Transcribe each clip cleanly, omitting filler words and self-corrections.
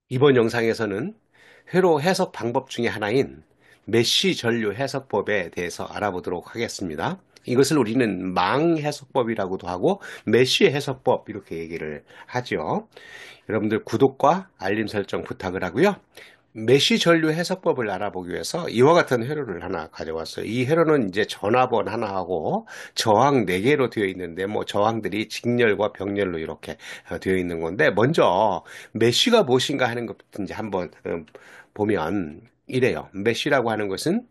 이번 영상에서는 회로 해석 방법 중에 하나인 메쉬 전류 해석법에 대해서 알아보도록 하겠습니다. 이것을 우리는 망 해석법이라고도 하고 메쉬 해석법 이렇게 얘기를 하죠. 여러분들 구독과 알림 설정 부탁을 하고요. 메쉬 전류 해석법을 알아보기 위해서 이와 같은 회로를 하나 가져왔어요. 이 회로는 이제 전화번 하나하고 저항 4개로 되어 있는데 뭐 저항들이 직렬과 병렬로 이렇게 되어 있는 건데 먼저 메쉬가 무엇인가 하는 것부터 이제 한번 보면 이래요. 메쉬라고 하는 것은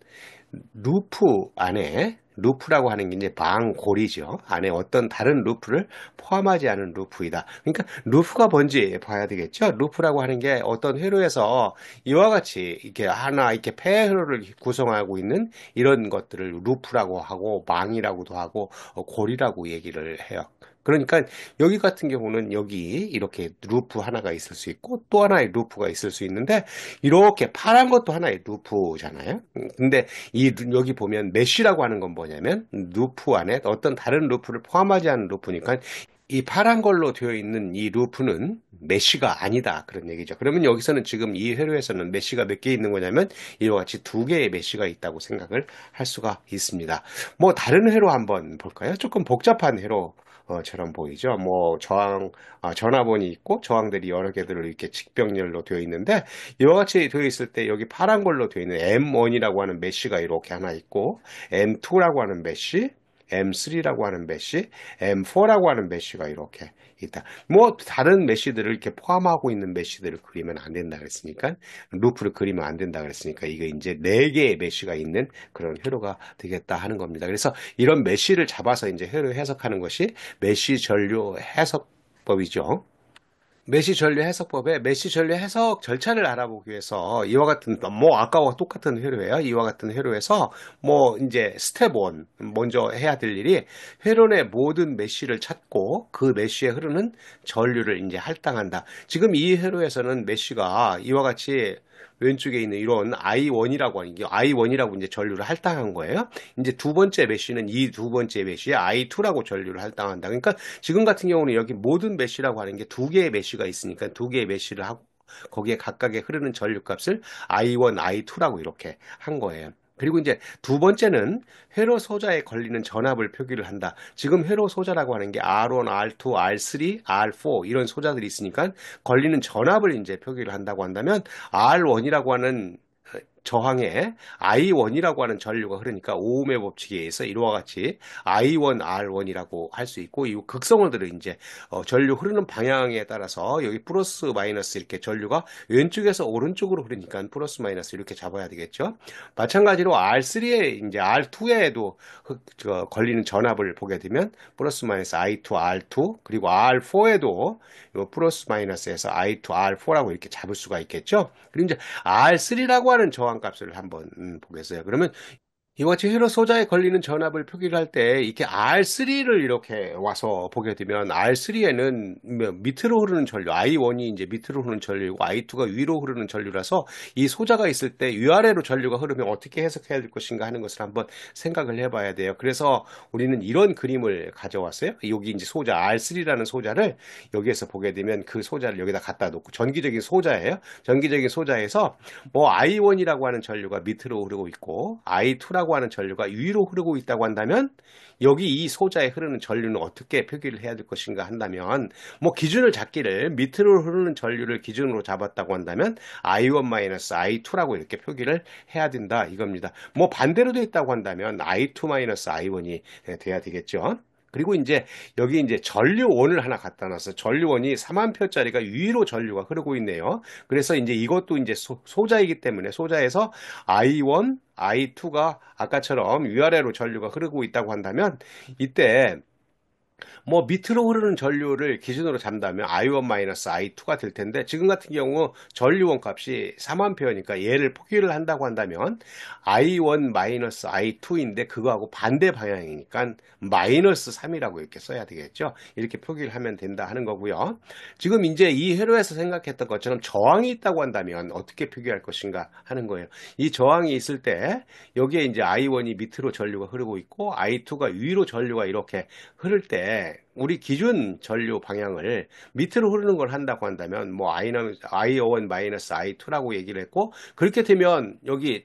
루프 안에 루프라고 하는 게 이제 방골이죠. 안에 어떤 다른 루프를 포함하지 않은 루프이다. 그러니까 루프가 뭔지 봐야 되겠죠. 루프라고 하는 게 어떤 회로에서 이와 같이 이렇게 하나 이렇게 폐 회로를 구성하고 있는 이런 것들을 루프라고 하고 망이라고도 하고 골이라고 얘기를 해요. 그러니까 여기 같은 경우는 여기 이렇게 루프 하나가 있을 수 있고 또 하나의 루프가 있을 수 있는데 이렇게 파란 것도 하나의 루프잖아요. 근데 여기 보면 메쉬라고 하는 건 뭐냐면 루프 안에 어떤 다른 루프를 포함하지 않은 루프니까 이 파란 걸로 되어 있는 이 루프는 메쉬가 아니다 그런 얘기죠. 그러면 여기서는 지금 이 회로에서는 메쉬가 몇 개 있는 거냐면 이와 같이 2개의 메쉬가 있다고 생각을 할 수가 있습니다. 뭐 다른 회로 한번 볼까요? 조금 복잡한 회로 처럼 보이죠. 뭐 전화번이 있고 저항들이 여러 개들로 이렇게 직병렬로 되어 있는데 이와 같이 되어 있을 때 여기 파란 걸로 되어 있는 M1이라고 하는 메쉬가 이렇게 하나 있고 M2라고 하는 메쉬, M3라고 하는 메쉬, M4라고 하는 메쉬가 이렇게 있다. 뭐 다른 메쉬들을 이렇게 포함하고 있는 메쉬들을 그리면 안 된다 그랬으니까 루프를 그리면 안 된다 그랬으니까 이게 이제 4개의 메쉬가 있는 그런 회로가 되겠다 하는 겁니다. 그래서 이런 메쉬를 잡아서 이제 회로 해석하는 것이 메쉬 전류 해석법이죠. 메시 전류 해석법의 메시 전류 해석 절차를 알아보기 위해서 이와 같은 뭐 아까와 똑같은 회로예요. 이와 같은 회로에서 뭐 이제 스텝 1 먼저 해야 될 일이 회로의 모든 메쉬를 찾고 그 메쉬에 흐르는 전류를 이제 할당한다. 지금 이 회로에서는 메쉬가 이와 같이 왼쪽에 있는 이런 I1이라고 하는 게 I1이라고 이제 전류를 할당한 거예요. 이제 두 번째 메쉬는 이 두 번째 메쉬에 I2라고 전류를 할당한다. 그러니까 지금 같은 경우는 여기 모든 메쉬라고 하는 게 2개의 메쉬가 있으니까 2개의 메쉬를 하고 거기에 각각의 흐르는 전류 값을 I1, I2라고 이렇게 한 거예요. 그리고 이제 두 번째는 회로 소자에 걸리는 전압을 표기를 한다. 지금 회로 소자라고 하는 게 R1, R2, R3, R4 이런 소자들이 있으니까 걸리는 전압을 이제 표기를 한다고 한다면 R1이라고 하는 저항에 I1이라고 하는 전류가 흐르니까 오음의 법칙에 의해서 이와 같이 I1, R1이라고 할 수 있고 이 극성어들을 이제 전류 흐르는 방향에 따라서 여기 플러스 마이너스 이렇게 전류가 왼쪽에서 오른쪽으로 흐르니까 플러스 마이너스 이렇게 잡아야 되겠죠. 마찬가지로 R3에 이제 R2에도 걸리는 전압을 보게 되면 플러스 마이너스 I2, R2 그리고 R4에도 플러스 마이너스에서 I2, R4라고 이렇게 잡을 수가 있겠죠. 그리고 이제 R3라고 하는 저항 값을 한번 보겠어요. 그러면 이와 같이 회로 소자에 걸리는 전압을 표기를 할 때 이렇게 R3를 이렇게 와서 보게 되면 R3에는 밑으로 흐르는 전류, I1이 이제 밑으로 흐르는 전류이고 I2가 위로 흐르는 전류라서 이 소자가 있을 때 위아래로 전류가 흐르면 어떻게 해석해야 될 것인가 하는 것을 한번 생각을 해봐야 돼요. 그래서 우리는 이런 그림을 가져왔어요. 여기 이제 소자 R3라는 소자를 여기에서 보게 되면 그 소자를 여기다 갖다 놓고 전기적인 소자예요. 전기적인 소자에서 뭐 I1이라고 하는 전류가 밑으로 흐르고 있고 I2라고 하는 전류가 위로 흐르고 있다고 한다면 여기 이 소자에 흐르는 전류는 어떻게 표기를 해야 될 것인가 한다면 뭐 기준을 잡기를 밑으로 흐르는 전류를 기준으로 잡았다고 한다면 I1-I2라고 이렇게 표기를 해야 된다 이겁니다. 뭐 반대로 되어 있다고 한다면 I2-I1이 돼야 되겠죠. 그리고 이제 여기 이제 전류원을 하나 갖다 놨어요. 전류원이 4만표짜리가 위로 전류가 흐르고 있네요. 그래서 이제 이것도 이제 소자이기 때문에 소자에서 I1, I2가 아까처럼 위아래로 전류가 흐르고 있다고 한다면 이때 뭐 밑으로 흐르는 전류를 기준으로 잡는다면 I1-I2가 될 텐데 지금 같은 경우 전류원 값이 4만표니까 얘를 포기를 한다고 한다면 I1-I2인데 그거하고 반대 방향이니까 마이너스 3이라고 이렇게 써야 되겠죠. 이렇게 표기를 하면 된다 하는 거고요. 지금 이제 이 회로에서 생각했던 것처럼 저항이 있다고 한다면 어떻게 표기할 것인가 하는 거예요. 이 저항이 있을 때 여기에 이제 I1이 밑으로 전류가 흐르고 있고 I2가 위로 전류가 이렇게 흐를 때 우리 기준 전류 방향을 밑으로 흐르는 걸 한다고 한다면 뭐 I1 마이너스 I2라고 얘기를 했고, 그렇게 되면 여기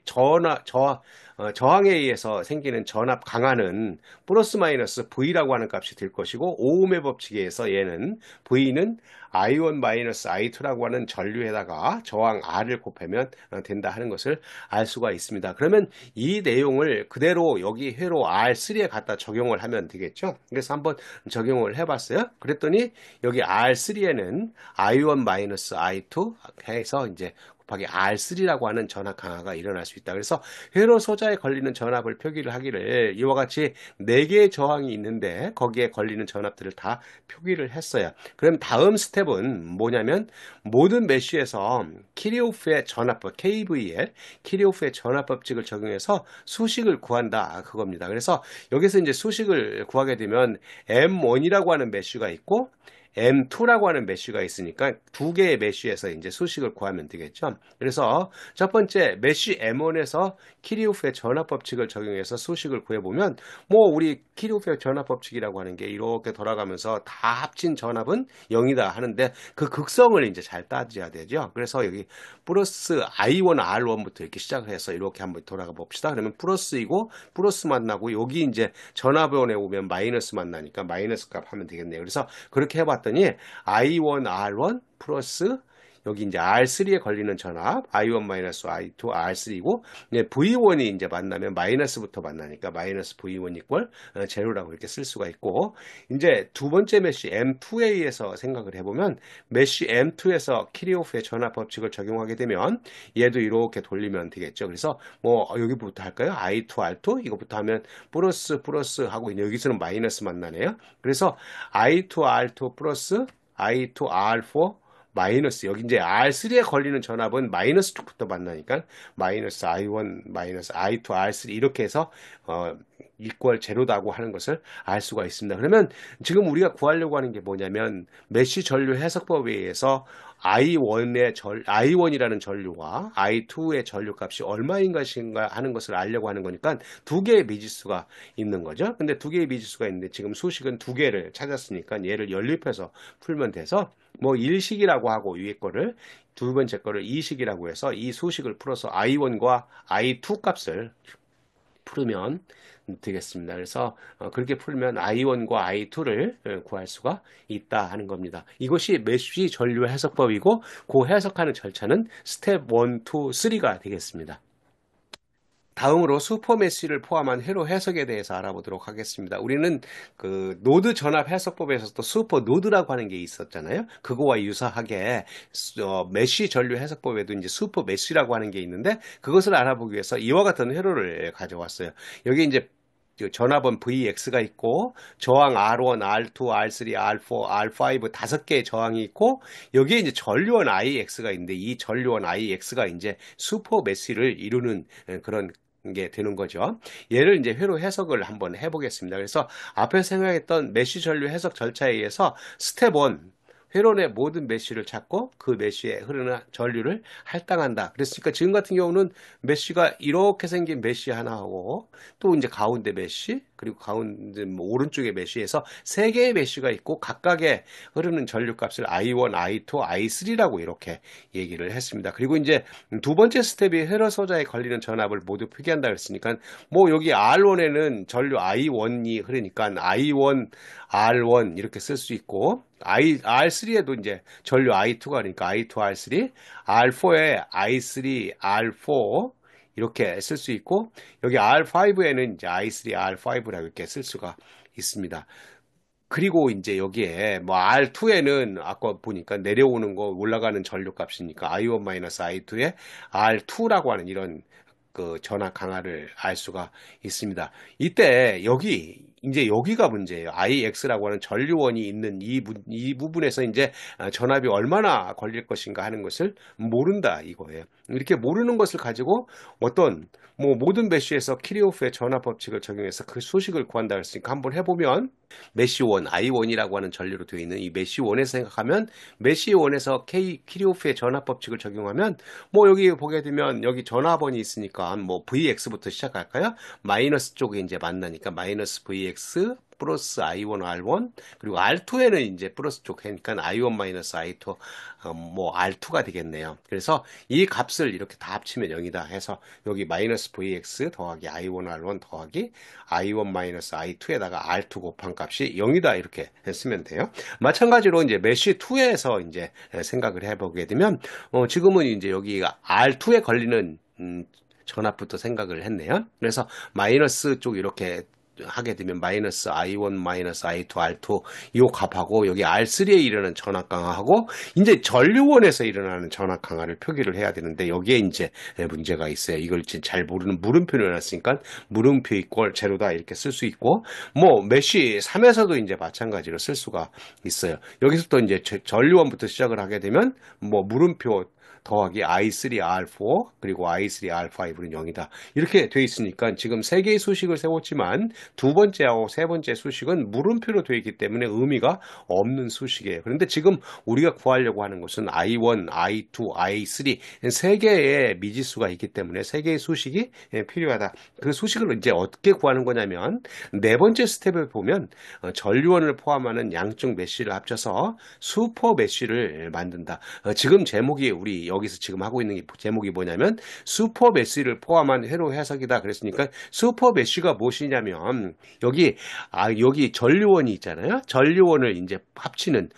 저항에 의해서 생기는 전압 강하는 플러스 마이너스 V라고 하는 값이 될 것이고, 오음의 법칙에 의해서 얘는 V는 I1 마이너스 I2라고 하는 전류에다가 저항 R을 곱하면 된다 하는 것을 알 수가 있습니다. 그러면 이 내용을 그대로 여기 회로 R3에 갖다 적용을 하면 되겠죠. 그래서 한번 적용을 해봤어요. 그랬더니 여기 R3에는 I1 마이너스 I2 해서 이제 곱하기 R3라고 하는 전압 강화가 일어날 수 있다. 그래서 회로 소자에 걸리는 전압을 표기를 하기를 이와 같이 4개의 저항이 있는데 거기에 걸리는 전압들을 다 표기를 했어요. 그럼 다음 스텝은 뭐냐면 모든 메쉬에서 키르호프의 전압법 KVL, 키르호프의 전압법칙을 적용해서 수식을 구한다 그겁니다. 그래서 여기서 이제 수식을 구하게 되면 M1이라고 하는 메쉬가 있고 M2라고 하는 메쉬가 있으니까 두 개의 메쉬에서 이제 수식을 구하면 되겠죠. 그래서 첫 번째 메쉬 M1에서 키르호프의 전압법칙을 적용해서 수식을 구해보면 뭐 우리 키르호프의 전압법칙이라고 하는 게 이렇게 돌아가면서 다 합친 전압은 0이다 하는데 그 극성을 이제 잘 따져야 되죠. 그래서 여기 플러스 I1 R1부터 이렇게 시작을 해서 이렇게 한번 돌아가 봅시다. 그러면 플러스이고 플러스 만나고 여기 이제 전압원에 오면 마이너스 만나니까 마이너스 값 하면 되겠네요. 그래서 그렇게 해봤더니 I1 R1 플러스 여기 이제 R3에 걸리는 전압 I1 마이너스 I2 R3이고 V1이 이제 만나면 마이너스부터 만나니까 마이너스 V1 이퀄 제로라고 이렇게 쓸 수가 있고, 이제 두 번째 메쉬 M2에 의해서 생각을 해보면 메쉬 M2에서 키르호프의 전압 법칙을 적용하게 되면 얘도 이렇게 돌리면 되겠죠. 그래서 뭐 여기부터 할까요? I2 R2 이거부터 하면 플러스 플러스 하고 여기서는 마이너스 만나네요. 그래서 I2 R2 플러스 I2 R4 마이너스 여기 이제 R3에 걸리는 전압은 마이너스 쪽부터 만나니까 마이너스 I1 마이너스 I2 R3 이렇게 해서 이퀄 제로다고 하는 것을 알 수가 있습니다. 그러면 지금 우리가 구하려고 하는 게 뭐냐면 메쉬 전류 해석법에 의해서 I1이라는 전류와 I2의 전류 값이 얼마인 것인가 하는 것을 알려고 하는 거니까 두 개의 미지수가 있는 거죠. 근데 두 개의 미지수가 있는데 지금 수식은 두 개를 찾았으니까 얘를 연립해서 풀면 돼서 뭐 1식이라고 하고 위에 거를 두 번째 거를 2식이라고 해서 이 수식을 풀어서 I1과 I2 값을 풀으면 되겠습니다. 그래서 그렇게 풀면 I1과 I2를 구할 수가 있다 하는 겁니다. 이것이 메쉬 전류 해석법이고 그 해석하는 절차는 스텝 1, 2, 3가 되겠습니다. 다음으로 슈퍼메쉬를 포함한 회로 해석에 대해서 알아보도록 하겠습니다. 우리는 그 노드 전압 해석법에서도 슈퍼 노드라고 하는 게 있었잖아요. 그거와 유사하게 메쉬 전류 해석법에도 이제 슈퍼 메쉬라고 하는 게 있는데 그것을 알아보기 위해서 이와 같은 회로를 가져왔어요. 여기 이제 전압은 VX가 있고 저항 R1, R2, R3, R4, R5 다섯 개의 저항이 있고 여기에 이제 전류원 IX가 있는데 이 전류원 IX가 이제 슈퍼 메쉬를 이루는 그런 게 되는 거죠. 얘를 이제 회로 해석을 한번 해보겠습니다. 그래서 앞에 생각했던 메쉬 전류 해석 절차에 의해서 스텝 1 회로 내 모든 메쉬를 찾고 그 메쉬에 흐르는 전류를 할당한다. 그랬으니까 지금 같은 경우는 메쉬가 이렇게 생긴 메쉬 하나하고 또 이제 가운데 메쉬 그리고 가운데 오른쪽에 메쉬에서 세 개의 메쉬가 있고 각각의 흐르는 전류 값을 I1, I2, I3라고 이렇게 얘기를 했습니다. 그리고 이제 두 번째 스텝이 회로 소자에 걸리는 전압을 모두 표기한다 그랬으니까 뭐 여기 R1에는 전류 I1이 흐르니까 I1, R1 이렇게 쓸 수 있고 R3에도 이제 전류 I2가 그러니까 I2, R3, R4에 I3, R4 이렇게 쓸 수 있고 여기 R5에는 이제 I3, R5라고 이렇게 쓸 수가 있습니다. 그리고 이제 여기에 뭐 R2에는 아까 보니까 내려오는 거 올라가는 전류 값이니까 I1-I2에 R2라고 하는 이런 그 전압 강화를 알 수가 있습니다. 이때 이제 여기가 문제예요. IX라고 하는 전류원이 있는 이 부분에서 이제 전압이 얼마나 걸릴 것인가 하는 것을 모른다 이거예요. 이렇게 모르는 것을 가지고 어떤 뭐 모든 메쉬에서 키르호프의 전압 법칙을 적용해서 그 수식을 구한다 했으니까 한번 해보면 메쉬1, I1이라고 하는 전류로 되어 있는 이 메쉬1에서 생각하면 메쉬1에서 키르호프의 전압 법칙을 적용하면 뭐 여기 보게 되면 여기 전압원이 있으니까 뭐 VX부터 시작할까요? 마이너스 쪽에 이제 만나니까 마이너스 VX 플러스 I1, R1, 그리고 R2에는 이제 플러스 쪽 하니까 I1 마이너스 I2, 뭐 R2가 되겠네요. 그래서 이 값을 이렇게 다 합치면 0이다 해서 여기 마이너스 VX 더하기 I1, R1 더하기 I1 마이너스 I2에다가 R2 곱한 값이 0이다 이렇게 쓰면 돼요. 마찬가지로 이제 메쉬 2에서 이제 생각을 해보게 되면 지금은 이제 여기가 R2에 걸리는 전압부터 생각을 했네요. 그래서 마이너스 쪽 이렇게 하게 되면 마이너스 I1 마이너스 I2 R2 이 값하고 여기 R3에 일어나는 전압 강화하고 이제 전류원에서 일어나는 전압 강화를 표기를 해야 되는데 여기에 이제 문제가 있어요. 이걸 잘 모르는 물음표를 해놨으니까 물음표 이꼴 제로다 이렇게 쓸 수 있고 뭐 메쉬 3에서도 이제 마찬가지로 쓸 수가 있어요. 여기서 또 이제 전류원부터 시작을 하게 되면 뭐 물음표 더하기 I3R4 그리고 I3R5는 0이다. 이렇게 돼 있으니까 지금 세 개의 수식을 세웠지만 두 번째하고 세 번째 수식은 물음표로 되어 있기 때문에 의미가 없는 수식이에요. 그런데 지금 우리가 구하려고 하는 것은 I1, I2, I3 세 개의 미지수가 있기 때문에 세 개의 수식이 필요하다. 그 수식을 이제 어떻게 구하는 거냐면 네 번째 스텝을 보면 전류원을 포함하는 양쪽 메쉬를 합쳐서 슈퍼 메쉬를 만든다. 지금 제목이 우리 여기서 지금 하고 있는 제목이 뭐냐면 슈퍼 메쉬를 포함한 회로 해석이다. 그랬으니까 슈퍼 메쉬가 무엇이냐면 여기 전류원이 있잖아요. 전류원을 이제 합치는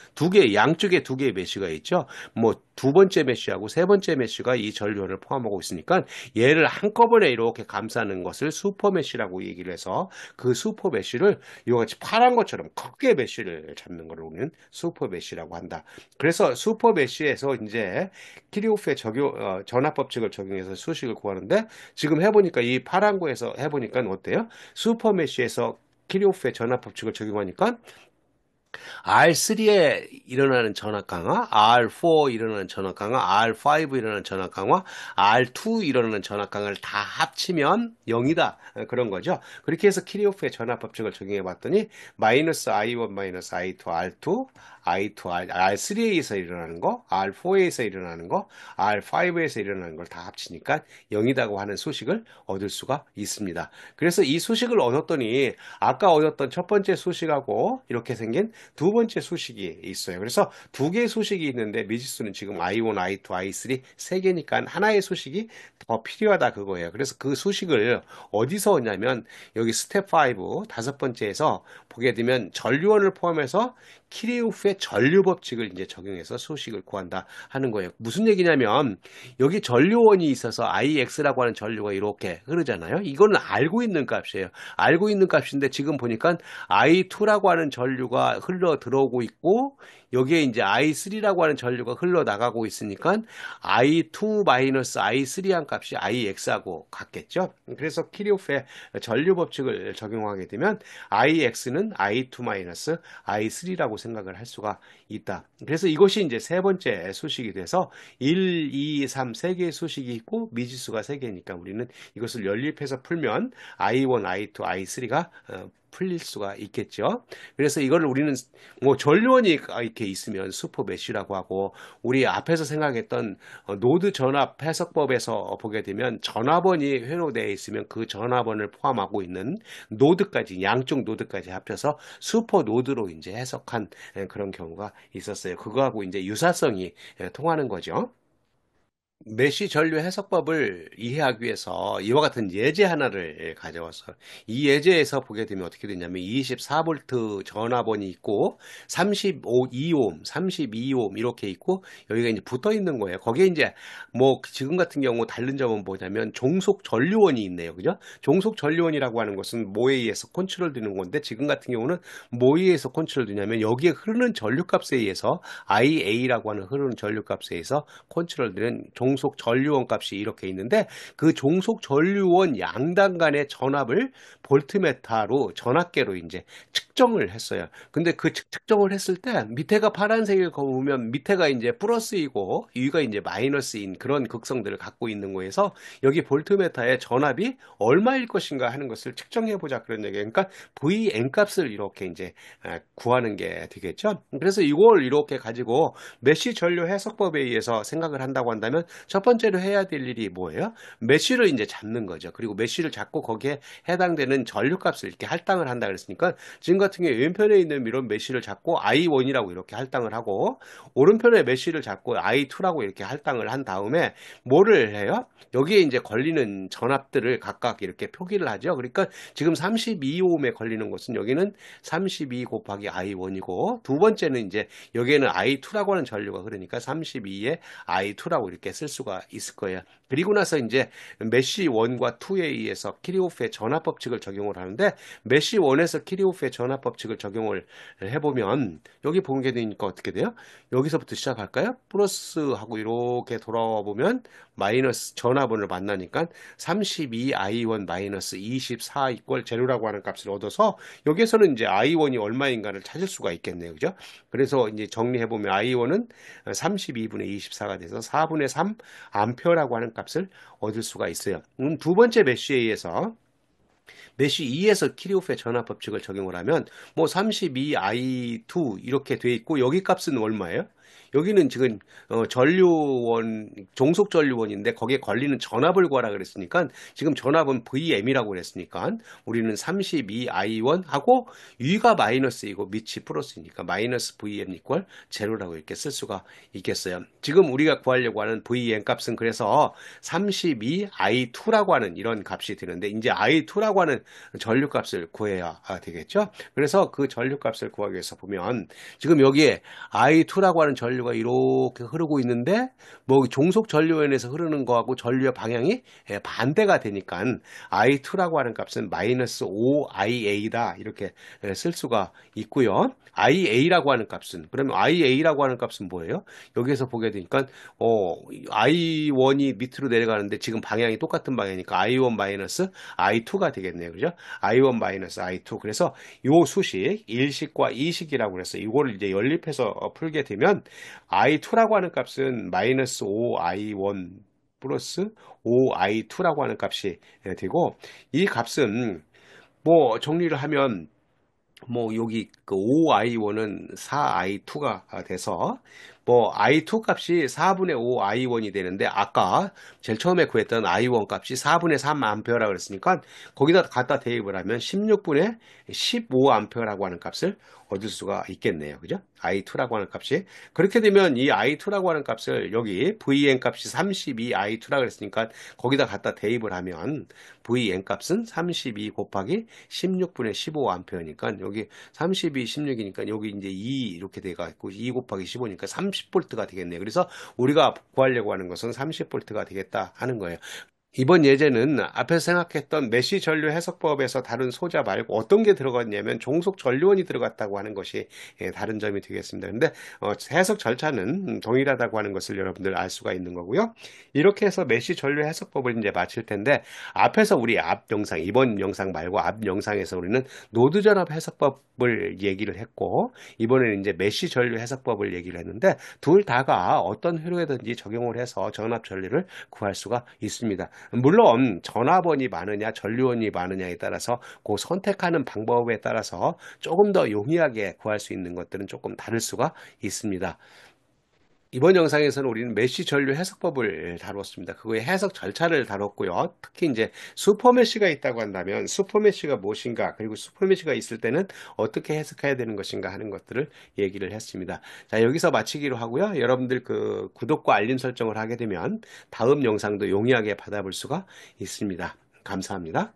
양쪽에 두 개의 메쉬가 있죠. 뭐 두 번째 메쉬하고 세 번째 메쉬가 이 전류원을 포함하고 있으니까 얘를 한꺼번에 이렇게 감싸는 것을 슈퍼 메쉬라고 얘기를 해서 그 슈퍼 메쉬를 이같이 파란 것처럼 크게 메쉬를 잡는 걸 우리는 슈퍼 메쉬라고 한다. 그래서 슈퍼 메쉬에서 이제 키르호프의 전압 법칙을 적용해서 수식을 구하는데 지금 해보니까 이 파란 거에서 해보니까 어때요? 슈퍼 메쉬에서 키르호프의 전압 법칙을 적용하니까 R3에 일어나는 전압 강화, R4 일어나는 전압 강화, R5 일어나는 전압 강화, R2 일어나는 전압 강화를 다 합치면 0이다. 그런 거죠. 그렇게 해서 키르호프의 전압 법칙을 적용해 봤더니 마이너스 I1 마이너스 I2 R2, R3에서 일어나는 거, R4에서 일어나는 거, R5에서 일어나는 걸 다 합치니까 0이라고 하는 수식을 얻을 수가 있습니다. 그래서 이 수식을 얻었더니 아까 얻었던 첫 번째 수식하고 이렇게 생긴 두 번째 수식이 있어요. 그래서 두 개의 수식이 있는데 미지수는 지금 I1, I2, I3 세 개니까 하나의 수식이 더 필요하다 그거예요. 그래서 그 수식을 어디서 얻냐면 여기 스텝 5 다섯 번째에서 보게 되면 전류원을 포함해서 키르호프의 전류 법칙을 이제 적용해서 수식을 구한다 하는 거예요. 무슨 얘기냐면 여기 전류원이 있어서 IX라고 하는 전류가 이렇게 흐르잖아요. 이거는 알고 있는 값이에요. 알고 있는 값인데 지금 보니까 I2라고 하는 전류가 흘러 들어오고 있고 여기에 이제 I3라고 하는 전류가 흘러나가고 있으니까 I2 마이너스 I3한 값이 IX하고 같겠죠. 그래서 키르호프의 전류 법칙을 적용하게 되면 IX는 I2 마이너스 I3라고 생각을 할 수가 있다. 그래서 이것이 이제 세 번째 수식이 돼서 1, 2, 3 세 개의 수식이 있고 미지수가 세 개니까 우리는 이것을 연립해서 풀면 I1, I2, I3가 풀릴 수가 있겠죠. 그래서 이걸 우리는 뭐 전류원이 이렇게 있으면 슈퍼 메쉬라고 하고 우리 앞에서 생각했던 노드 전압 해석법에서 보게 되면 전압원이 회로되어 있으면 그 전압원을 포함하고 있는 노드까지 양쪽 노드까지 합쳐서 슈퍼 노드로 이제 해석한 그런 경우가 있었어요. 그거하고 이제 유사성이 통하는 거죠. 메쉬 전류 해석법을 이해하기 위해서 이와 같은 예제 하나를 가져와서 이 예제에서 보게 되면 어떻게 되냐면 24V 전압원이 있고 35옴, 32옴 이렇게 있고 여기가 이제 붙어 있는 거예요. 거기에 이제 뭐 지금 같은 경우 다른 점은 뭐냐면 종속 전류원이 있네요. 그죠? 종속 전류원이라고 하는 것은 뭐에 의해서 컨트롤 되는 건데 지금 같은 경우는 뭐에 의해서 컨트롤 되냐면 여기에 흐르는 전류값에 의해서 IA라고 하는 흐르는 전류값에 의해서 컨트롤 되는 종속 전류원 값이 이렇게 있는데 그 종속 전류원 양당 간의 전압을 볼트메타로 전압계로 이제 측정을 했어요. 근데 그 측정을 했을 때 밑에가 파란색을 보면 밑에가 이제 플러스이고 위가 이제 마이너스인 그런 극성들을 갖고 있는 거에서 여기 볼트메타의 전압이 얼마일 것인가 하는 것을 측정해 보자 그런 얘기예요. 그러니까 VN 값을 이렇게 이제 구하는 게 되겠죠. 그래서 이걸 이렇게 가지고 메쉬 전류 해석법에 의해서 생각을 한다고 한다면 첫 번째로 해야 될 일이 뭐예요? 메쉬를 이제 잡는 거죠. 그리고 메쉬를 잡고 거기에 해당되는 전류값을 이렇게 할당을 한다 그랬으니까 지금 같은 경우에 왼편에 있는 이런 메쉬를 잡고 I1이라고 이렇게 할당을 하고 오른편에 메쉬를 잡고 I2라고 이렇게 할당을 한 다음에 뭐를 해요? 여기에 이제 걸리는 전압들을 각각 이렇게 표기를 하죠. 그러니까 지금 32ohm에 걸리는 것은 여기는 32 곱하기 I1이고 두 번째는 이제 여기에는 I2라고 하는 전류가 흐르니까 32에 I2라고 이렇게 쓸 수가 있을 거예요. 그리고 나서 이제 메쉬 1과 2에 의해서 키르호프의 전압 법칙을 적용을 하는데 메쉬 1에서 키르호프의 전압 법칙을 적용을 해보면 여기 보게 되니까 어떻게 돼요? 여기서부터 시작할까요? 플러스하고 이렇게 돌아와 보면 마이너스 전압원을 만나니까 32i1 마이너스 24 이퀄 제로라고 하는 값을 얻어서 여기에서는 이제 i1이 얼마인가를 찾을 수가 있겠네요. 그죠? 그래서 이제 정리해 보면 i1은 32분의 24가 돼서 4분의 3 암페어라고 하는 값을 얻을 수가 있어요. 두 번째 메쉬에 의해서 메쉬 2에서 키르호프의 전압 법칙을 적용을 하면 뭐 32i2 이렇게 돼 있고 여기 값은 얼마예요? 여기는 지금 전류원 종속 전류원인데 거기에 걸리는 전압을 구하라 그랬으니까 지금 전압은 VM이라고 그랬으니까 우리는 32i1 하고 위가 마이너스이고 밑이 플러스이니까 마이너스 VM 이퀄 제로라고 이렇게 쓸 수가 있겠어요. 지금 우리가 구하려고 하는 VM 값은 그래서 32i2라고 하는 이런 값이 되는데 이제 i2라고 하는 전류값을 구해야 되겠죠. 그래서 그 전류값을 구하기 위해서 보면 지금 여기에 I2라고 하는 전류가 이렇게 흐르고 있는데 뭐 종속 전류원에서 흐르는 거하고 전류의 방향이 반대가 되니까 I2라고 하는 값은 마이너스 5IA다 이렇게 쓸 수가 있고요. IA라고 하는 값은 그러면 IA라고 하는 값은 뭐예요? 여기에서 보게 되니까 I1이 밑으로 내려가는데 지금 방향이 똑같은 방향이니까 I1 마이너스 I2가 되겠네요. 그죠? I1 마이너스 I2. 그래서 요 수식 1식과 2식이라고 그래서 이거를 이제 연립해서 풀게 되면 I2라고 하는 값은 마이너스 5I1 플러스 5I2라고 하는 값이 되고 이 값은 뭐 정리를 하면 뭐 여기 그 5i1은 4i2가 돼서 뭐 i2 값이 4분의 5 i1이 되는데 아까 제일 처음에 구했던 i1 값이 4분의 3 암페어라고 그랬으니까 거기다 갖다 대입을 하면 16분의 15 암페어라고 하는 값을 얻을 수가 있겠네요. 그죠? i2라고 하는 값이 그렇게 되면 이 i2라고 하는 값을 여기 vn 값이 32 i2라고 그랬으니까 거기다 갖다 대입을 하면 vn 값은 32 곱하기 16분의 15 암페어니까 여기 32, 16이니까 여기 이제 2 이렇게 돼가지고 2 곱하기 15니까 30볼트가 되겠네요. 그래서 우리가 구하려고 하는 것은 30볼트가 되겠다 하는 거예요. 이번 예제는 앞에서 생각했던 메쉬 전류 해석법에서 다른 소자 말고 어떤 게 들어갔냐면 종속 전류원이 들어갔다고 하는 것이 다른 점이 되겠습니다. 근데 해석 절차는 동일하다고 하는 것을 여러분들 알 수가 있는 거고요. 이렇게 해서 메쉬 전류 해석법을 이제 마칠 텐데 앞에서 우리 앞 영상, 이번 영상 말고 앞 영상에서 우리는 노드 전압 해석법을 얘기를 했고 이번에는 이제 메쉬 전류 해석법을 얘기를 했는데 둘 다가 어떤 회로에든지 적용을 해서 전압 전류를 구할 수가 있습니다. 물론 전압원이 많으냐 전류원이 많으냐에 따라서 그 선택하는 방법에 따라서 조금 더 용이하게 구할 수 있는 것들은 조금 다를 수가 있습니다. 이번 영상에서는 우리는 메쉬 전류 해석법을 다루었습니다. 그거의 해석 절차를 다뤘고요. 특히 이제 슈퍼메쉬가 있다고 한다면 슈퍼메쉬가 무엇인가 그리고 슈퍼메쉬가 있을 때는 어떻게 해석해야 되는 것인가 하는 것들을 얘기를 했습니다. 자, 여기서 마치기로 하고요. 여러분들 그 구독과 알림 설정을 하게 되면 다음 영상도 용이하게 받아볼 수가 있습니다. 감사합니다.